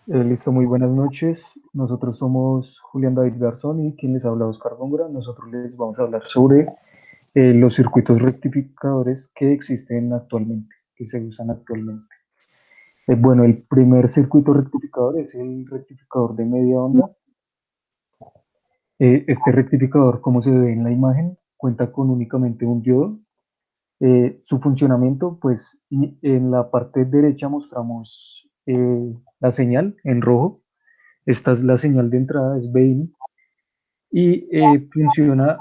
Listo, muy buenas noches. Nosotros somos Julián David Garzón y quien les habla Oscar Góngora. Nosotros les vamos a hablar sobre los circuitos rectificadores que existen actualmente, que se usan actualmente. Bueno, el primer circuito rectificador es el rectificador de media onda. Este rectificador, como se ve en la imagen, cuenta con únicamente un diodo. Su funcionamiento, pues en la parte derecha mostramos la señal en rojo. Esta es la señal de entrada, es Vin, y funciona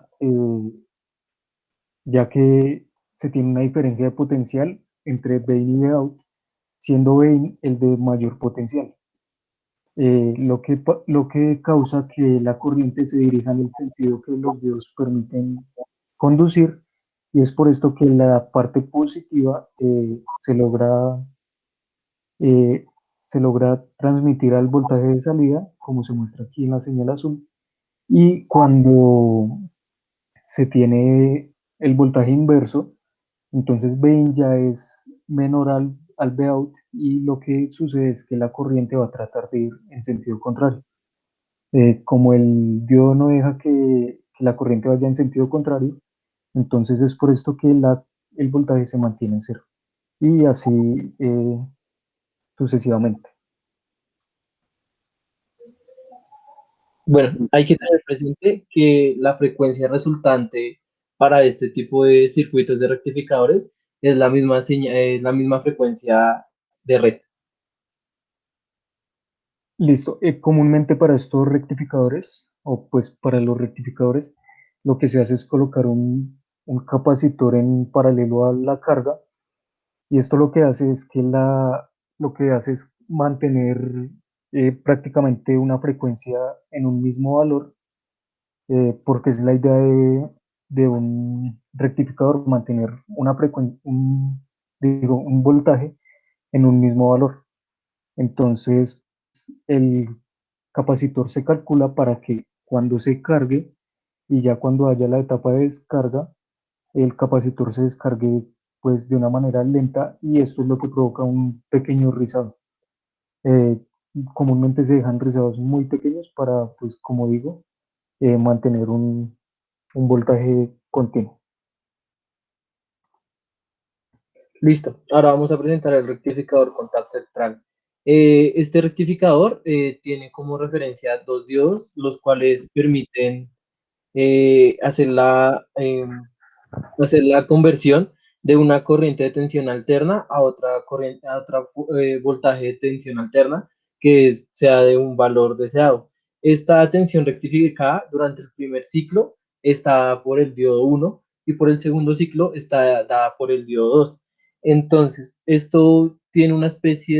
ya que se tiene una diferencia de potencial entre Vin y Vout, siendo Vin el de mayor potencial, lo que causa que la corriente se dirija en el sentido que los diodos permiten conducir, y es por esto que la parte positiva eh, se logra transmitir al voltaje de salida, como se muestra aquí en la señal azul, y cuando se tiene el voltaje inverso, entonces Vin ya es menor al Vout, y lo que sucede es que la corriente va a tratar de ir en sentido contrario. Como el diodo no deja que la corriente vaya en sentido contrario, entonces es por esto que el voltaje se mantiene en cero. Y así sucesivamente. Bueno, hay que tener presente que la frecuencia resultante para este tipo de circuitos de rectificadores es es la misma frecuencia de red. Listo. Comúnmente para estos rectificadores, o pues para los rectificadores, lo que se hace es colocar un capacitor en paralelo a la carga, y esto lo que hace es lo que hace es mantener prácticamente una frecuencia en un mismo valor, porque es la idea de un rectificador, mantener una frecuencia, digo, un voltaje en un mismo valor. Entonces, el capacitor se calcula para que cuando se cargue y ya cuando haya la etapa de descarga, el capacitor se descargue pues de una manera lenta, y esto es lo que provoca un pequeño rizado. Eh, Comúnmente se dejan rizados muy pequeños para, pues como digo, mantener un voltaje continuo. Listo. Ahora vamos a presentar el rectificador con tap central. Este rectificador tiene como referencia dos diodos, los cuales permiten eh, hacer la, eh, hacer la conversión de una corriente de tensión alterna a otra corriente, voltaje de tensión alterna sea de un valor deseado. Esta tensión rectificada durante el primer ciclo está por el diodo uno y por el segundo ciclo está dada por el diodo 2. Entonces, esto tiene una especie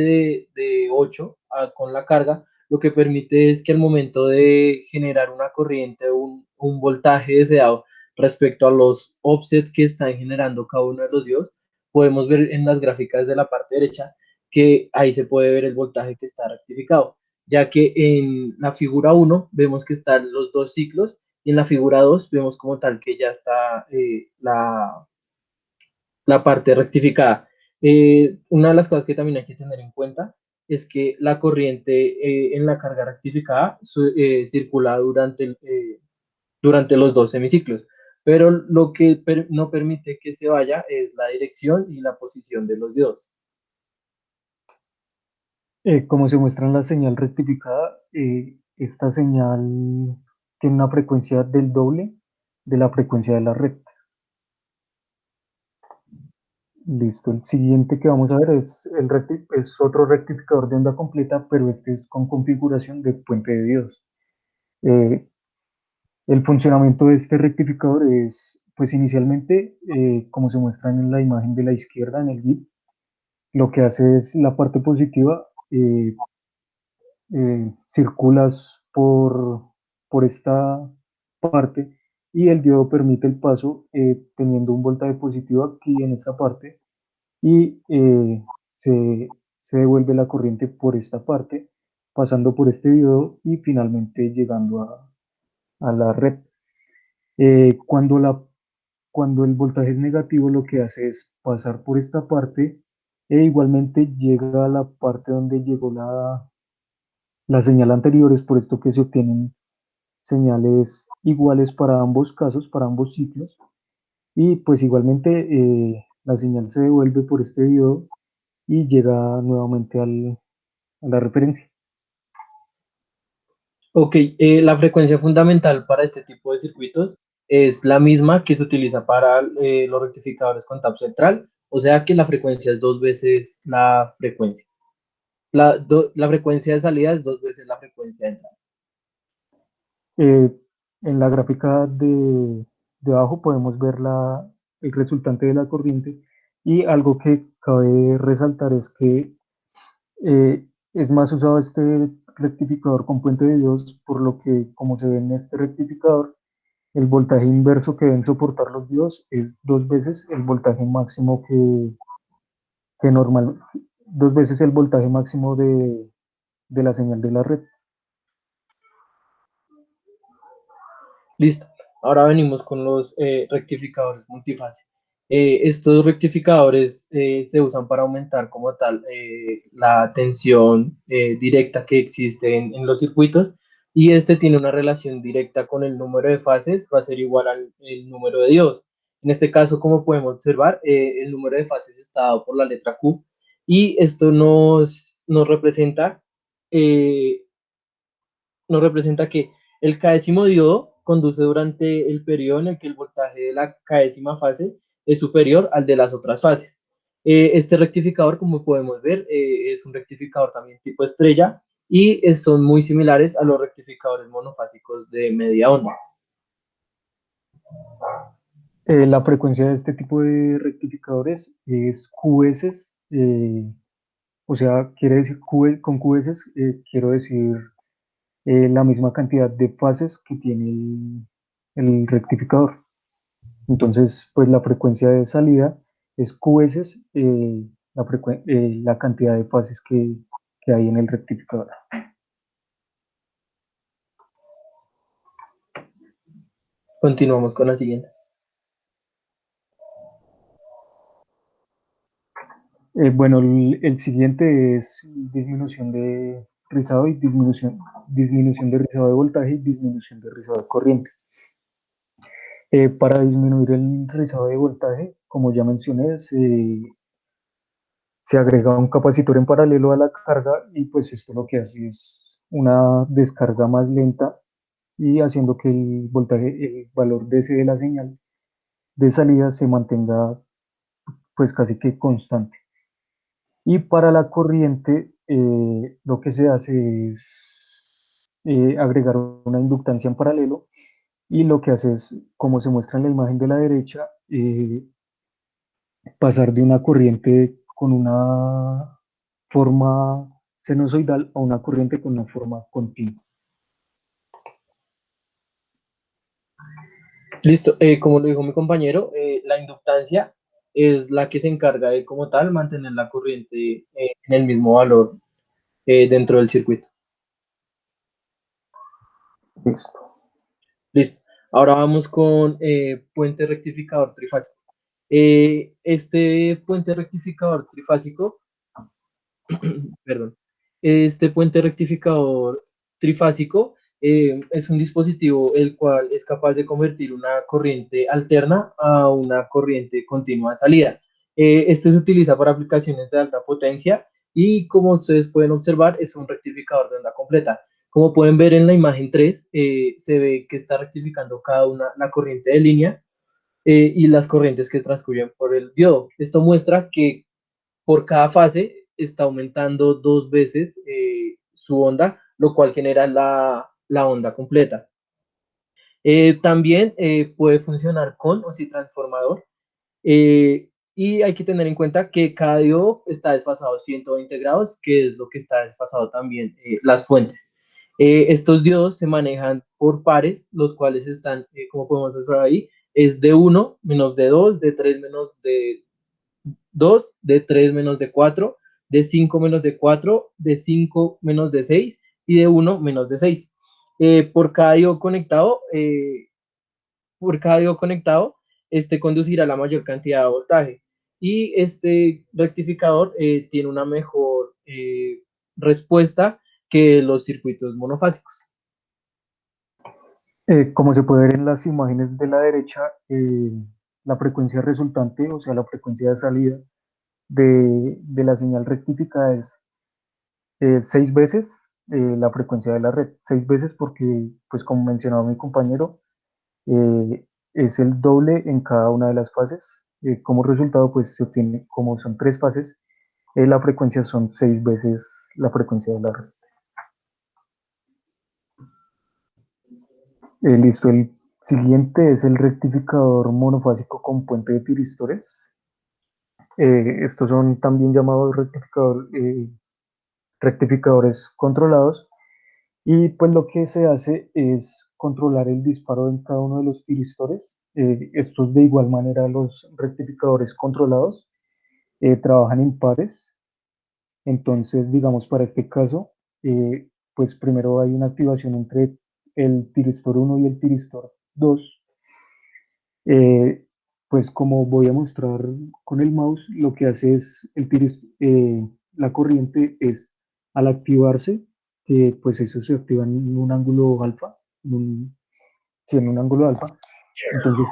de 8 con la carga, lo que permite es que al momento de generar una corriente, un voltaje deseado, respecto a los offsets que están generando cada uno de los diodos, podemos ver en las gráficas de la parte derecha que ahí se puede ver el voltaje que está rectificado, ya que en la figura uno vemos que están los dos ciclos y en la figura 2 vemos como tal que ya está la parte rectificada. Una de las cosas que también hay que tener en cuenta es que la corriente en la carga rectificada circula durante los dos semiciclos, pero lo que no permite que se vaya es la dirección y la posición de los diodos. Como se muestra en la señal rectificada, esta señal tiene una frecuencia del doble de la frecuencia de la red. Listo. El siguiente que vamos a ver es otro rectificador de onda completa, pero este es con configuración de puente de diodos. Eh, el funcionamiento de este rectificador es, pues inicialmente, como se muestra en la imagen de la izquierda en el GIF, lo que hace es la parte positiva, circulas por esta parte, y el diodo permite el paso teniendo un voltaje positivo aquí en esta parte, y se devuelve la corriente por esta parte, pasando por este diodo y finalmente llegando a la red. Eh, cuando, la, Cuando el voltaje es negativo, lo que hace es pasar por esta parte, e igualmente llega a la parte donde llegó la señal anterior. Es por esto que se obtienen señales iguales para ambos casos, para ambos ciclos. Y pues igualmente la señal se devuelve por este diodo y llega nuevamente a la referencia. Ok, la frecuencia fundamental para este tipo de circuitos es la misma que se utiliza para los rectificadores con tap central, o sea que la frecuencia es dos veces la frecuencia. La frecuencia de salida es dos veces la frecuencia de entrada. Eh, en la gráfica de abajo podemos ver el resultante de la corriente, y algo que cabe resaltar es que es más usado este rectificador con puente de diodos, por lo que, como se ve en este rectificador, el voltaje inverso que deben soportar los diodos es dos veces el voltaje máximo que normal, dos veces el voltaje máximo de la señal de la red. Listo. Ahora venimos con los rectificadores multifase. Estos rectificadores se usan para aumentar como tal la tensión directa que existe en los circuitos, y este tiene una relación directa con el número de fases, va a ser igual al el número de diodos. En este caso, como podemos observar, el número de fases está dado por la letra Q, y esto nos representa eh, que el k'ésimo diodo conduce durante el periodo en el que el voltaje de la k'ésima fase es superior al de las otras fases. Este rectificador, como podemos ver, es un rectificador también tipo estrella, y son muy similares a los rectificadores monofásicos de media onda. La frecuencia de este tipo de rectificadores es QS, o sea, quiere decir con QS, quiero decir la misma cantidad de fases que tiene el rectificador. Entonces, pues la frecuencia de salida es QS, la cantidad de fases que hay en el rectificador. Continuamos con la siguiente. Bueno, el siguiente es disminución de rizado y disminución de rizado de voltaje y disminución de rizado de corriente. Para disminuir el rizado de voltaje, como ya mencioné, se agrega un capacitor en paralelo a la carga, y pues esto lo que hace es una descarga más lenta, y haciendo que el voltaje, el valor DC de la señal de salida se mantenga pues casi que constante. Y para la corriente, lo que se hace es agregar una inductancia en paralelo, y lo que hace es, como se muestra en la imagen de la derecha, pasar de una corriente con una forma sinusoidal a una corriente con una forma continua. Listo, como lo dijo mi compañero, la inductancia es la que se encarga de, como tal, mantener la corriente en el mismo valor dentro del circuito. Listo. Listo. Ahora vamos con puente rectificador trifásico. Este puente rectificador trifásico, perdón, este puente rectificador trifásico es un dispositivo el cual es capaz de convertir una corriente alterna a una corriente continua de salida. Este se utiliza para aplicaciones de alta potencia, y como ustedes pueden observar, es un rectificador de onda completa. Como pueden ver en la imagen 3, se ve que está rectificando cada una la corriente de línea y las corrientes que transcurren por el diodo. Esto muestra que por cada fase está aumentando dos veces su onda, lo cual genera la onda completa. También puede funcionar con o sin transformador, y hay que tener en cuenta que cada diodo está desfasado 120 grados, que es lo que está desfasado también las fuentes. Estos diodos se manejan por pares, los cuales están, como podemos ver ahí, es de 1 menos de 2, de 3 menos de 2, de 3 menos de 4, de 5 menos de 4, de 5 menos de 6 y de 1 menos de 6. Por cada diodo conectado, este conducirá la mayor cantidad de voltaje. Y este rectificador tiene una mejor respuesta que los circuitos monofásicos. Como se puede ver en las imágenes de la derecha, la frecuencia resultante, o sea, la frecuencia de salida de la señal rectificada es 6 veces la frecuencia de la red. 6 veces porque, pues como mencionaba mi compañero, es el doble en cada una de las fases. Como resultado, pues se obtiene, como son 3 fases, la frecuencia son 6 veces la frecuencia de la red. Listo, el siguiente es el rectificador monofásico con puente de tiristores. Estos son también llamados rectificadores controlados, y pues lo que se hace es controlar el disparo en cada uno de los tiristores. Estos de igual manera, los rectificadores controlados trabajan en pares. Entonces, digamos, para este caso, pues primero hay una activación entre el tiristor 1 y el tiristor 2. Eh, pues como voy a mostrar con el mouse, lo que hace es la corriente es al activarse, que pues eso se activa en un ángulo alfa, sí, en un ángulo alfa. Entonces,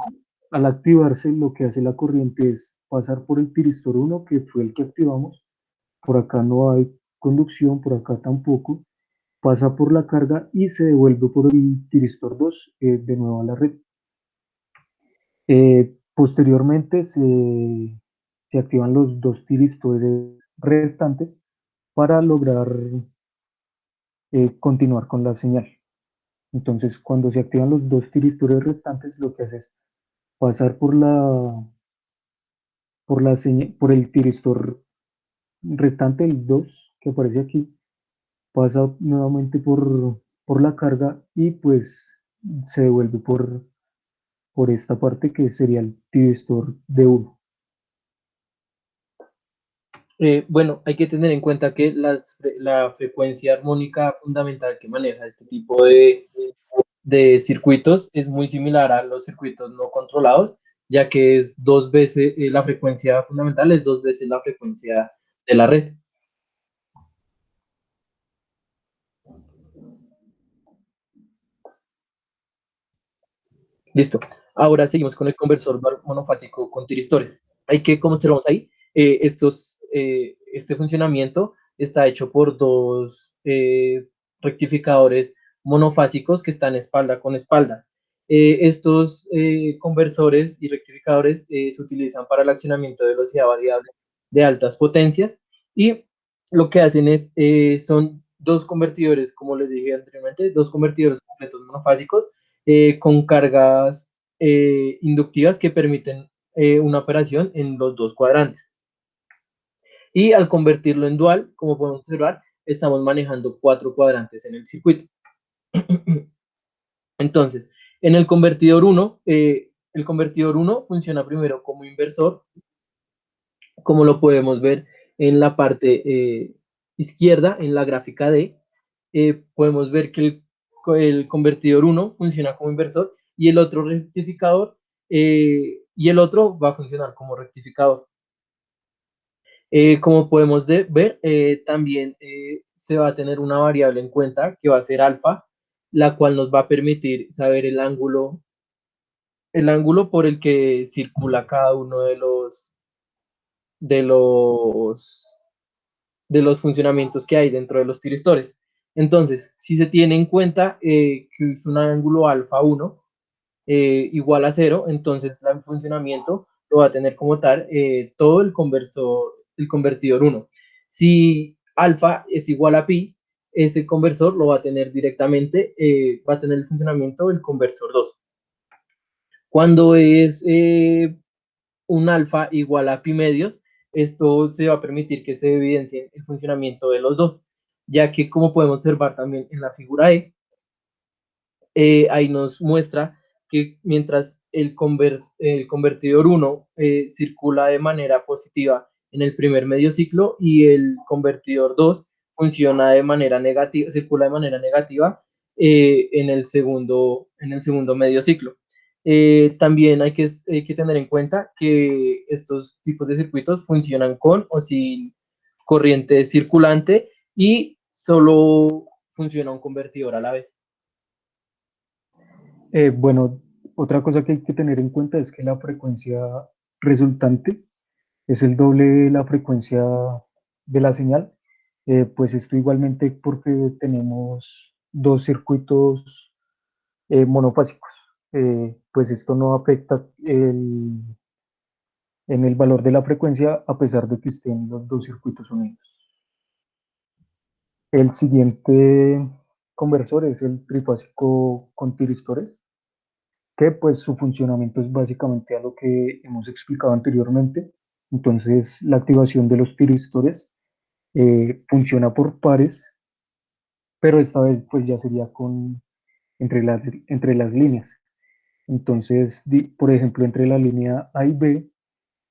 al activarse, lo que hace la corriente es pasar por el tiristor 1, que fue el que activamos. Por acá no hay conducción, por acá tampoco. Pasa por la carga y se devuelve por el tiristor 2 de nuevo a la red. Posteriormente se activan los dos tiristores restantes para lograr continuar con la señal. Entonces, cuando se activan los dos tiristores restantes, lo que hace es pasar por el tiristor restante, el 2 que aparece aquí, pasa nuevamente por la carga y pues se devuelve por esta parte que sería el tiristor de 1. Bueno, hay que tener en cuenta que la frecuencia armónica fundamental que maneja este tipo de circuitos es muy similar a los circuitos no controlados, ya que es 2 veces, la frecuencia fundamental es 2 veces la frecuencia de la red. Listo. Ahora seguimos con el conversor monofásico con tiristores. Hay que, como observamos ahí, este funcionamiento está hecho por dos rectificadores monofásicos que están espalda con espalda. Estos conversores y rectificadores se utilizan para el accionamiento de velocidad variable de altas potencias, y lo que hacen son dos convertidores, como les dije anteriormente, dos convertidores completos monofásicos con cargas inductivas que permiten una operación en los dos cuadrantes. Y al convertirlo en dual, como podemos observar, estamos manejando 4 cuadrantes en el circuito. Entonces, en el convertidor 1 funciona primero como inversor, como lo podemos ver en la parte izquierda, en la gráfica D. Podemos ver que el convertidor 1 funciona como inversor y el otro rectificador, y el otro va a funcionar como rectificador. Como podemos ver, también se va a tener una variable en cuenta que va a ser alfa, la cual nos va a permitir saber el ángulo por el que circula cada uno de los, de los funcionamientos que hay dentro de los tiristores. Entonces, si se tiene en cuenta que es un ángulo alfa 1 igual a 0, entonces el funcionamiento lo va a tener como tal todo el convertidor 1. Si alfa es igual a pi, ese conversor lo va a tener directamente, va a tener el funcionamiento del conversor 2. Cuando es un alfa igual a pi medios, esto se va a permitir que se evidencie el funcionamiento de los dos, ya que como podemos observar también en la figura E, ahí nos muestra que mientras el convertidor 1 circula de manera positiva en el primer medio ciclo y el convertidor 2 funciona de manera negativa, circula de manera negativa en el segundo medio ciclo. También hay que tener en cuenta que estos tipos de circuitos funcionan con o sin corriente circulante, y solo funciona un convertidor a la vez. Bueno, otra cosa que hay que tener en cuenta es que la frecuencia resultante es el doble de la frecuencia de la señal. Pues esto igualmente porque tenemos dos circuitos monofásicos. Pues esto no afecta en el valor de la frecuencia a pesar de que estén los dos circuitos unidos. El siguiente conversor es el trifásico con tiristores, que pues su funcionamiento es básicamente a lo que hemos explicado anteriormente. Entonces, la activación de los tiristores funciona por pares, pero esta vez pues ya sería entre las líneas. Entonces, por ejemplo, entre la línea A y B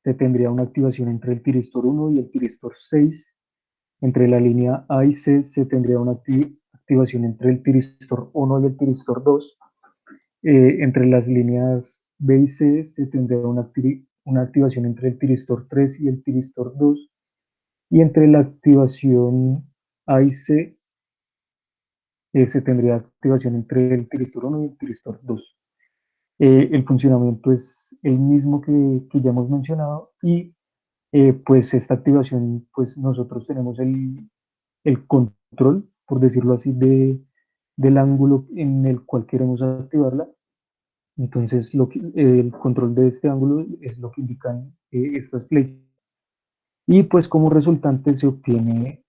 se tendría una activación entre el tiristor 1 y el tiristor 6. Entre la línea A y C se tendría una activación entre el tiristor 1 y el tiristor 2. Entre las líneas B y C se tendría una activación entre el tiristor 3 y el tiristor 2. Y entre la activación A y C se tendría activación entre el tiristor 1 y el tiristor 2. El funcionamiento es el mismo que ya hemos mencionado y pues esta activación, pues nosotros tenemos el control, por decirlo así, del ángulo en el cual queremos activarla. Entonces, el control de este ángulo es lo que indican estas flechas. Y pues como resultante se obtiene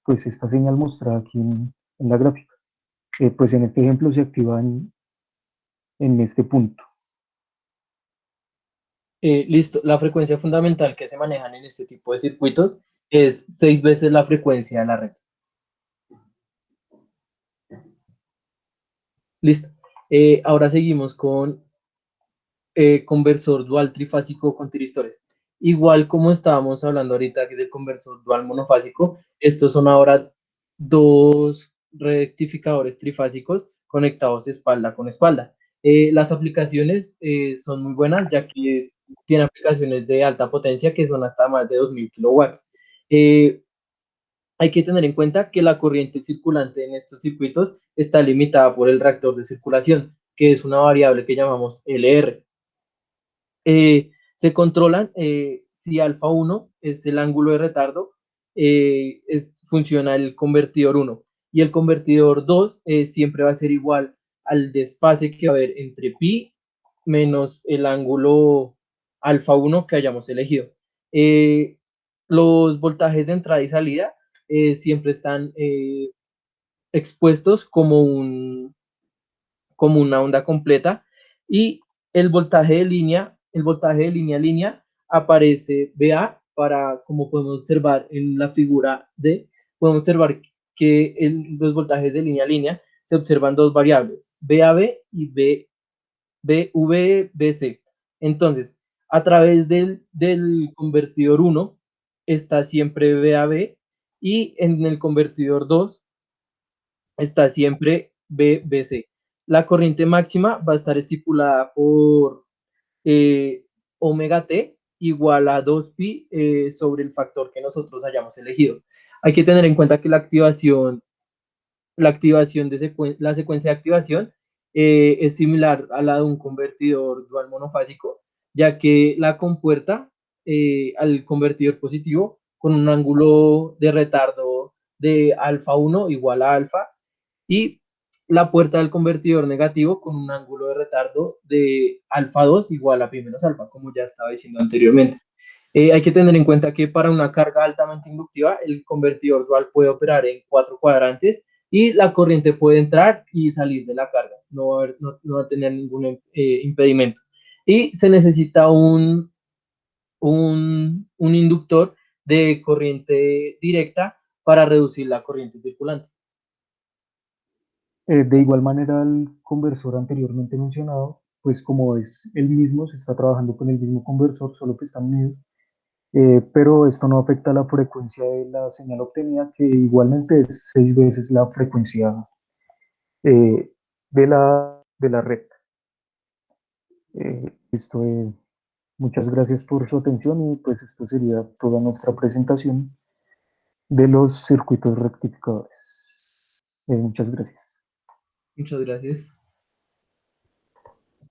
pues esta señal mostrada aquí en la gráfica. Pues en este ejemplo se activa en este punto. Listo, la frecuencia fundamental que se manejan en este tipo de circuitos es 6 veces la frecuencia de la red. Listo. Ahora seguimos con conversor dual trifásico con tiristores. Igual como estábamos hablando ahorita del conversor dual monofásico, estos son ahora dos rectificadores trifásicos conectados espalda con espalda. Las aplicaciones son muy buenas ya que tienen aplicaciones de alta potencia que son hasta más de 2000 kilowatts. Hay que tener en cuenta que la corriente circulante en estos circuitos está limitada por el reactor de circulación, que es una variable que llamamos LR. Se controlan si alfa 1 es el ángulo de retardo, funciona el convertidor 1 y el convertidor 2 siempre va a ser igual al desfase que va a haber entre pi menos el ángulo alfa 1 que hayamos elegido. Los voltajes de entrada y salida siempre están expuestos como una onda completa y el voltaje de línea a línea aparece VA para, como podemos observar en la figura D, podemos observar que los voltajes de línea a línea se observan dos variables, VAB y VBC. Entonces, a través del convertidor 1 está siempre VAB y en el convertidor 2 está siempre BBC. La corriente máxima va a estar estipulada por eh, omega t igual a 2pi sobre el factor que nosotros hayamos elegido. Hay que tener en cuenta que la secuencia de activación es similar a la de un convertidor dual monofásico, ya que la compuerta al convertidor positivo con un ángulo de retardo de alfa 1 igual a alfa y la puerta del convertidor negativo con un ángulo de retardo de alfa 2 igual a pi menos alfa, como ya estaba diciendo anteriormente. Hay que tener en cuenta que para una carga altamente inductiva, el convertidor dual puede operar en 4 cuadrantes y la corriente puede entrar y salir de la carga, no va a tener ningún impedimento. Y se necesita un inductor de corriente directa para reducir la corriente circulante. De igual manera, el conversor anteriormente mencionado, pues como es el mismo, se está trabajando con el mismo conversor, solo que están unidos, pero esto no afecta la frecuencia de la señal obtenida, que igualmente es 6 veces la frecuencia de la red. Esto, muchas gracias por su atención y pues esto sería toda nuestra presentación. de los circuitos rectificadores. Muchas gracias. Muchas gracias.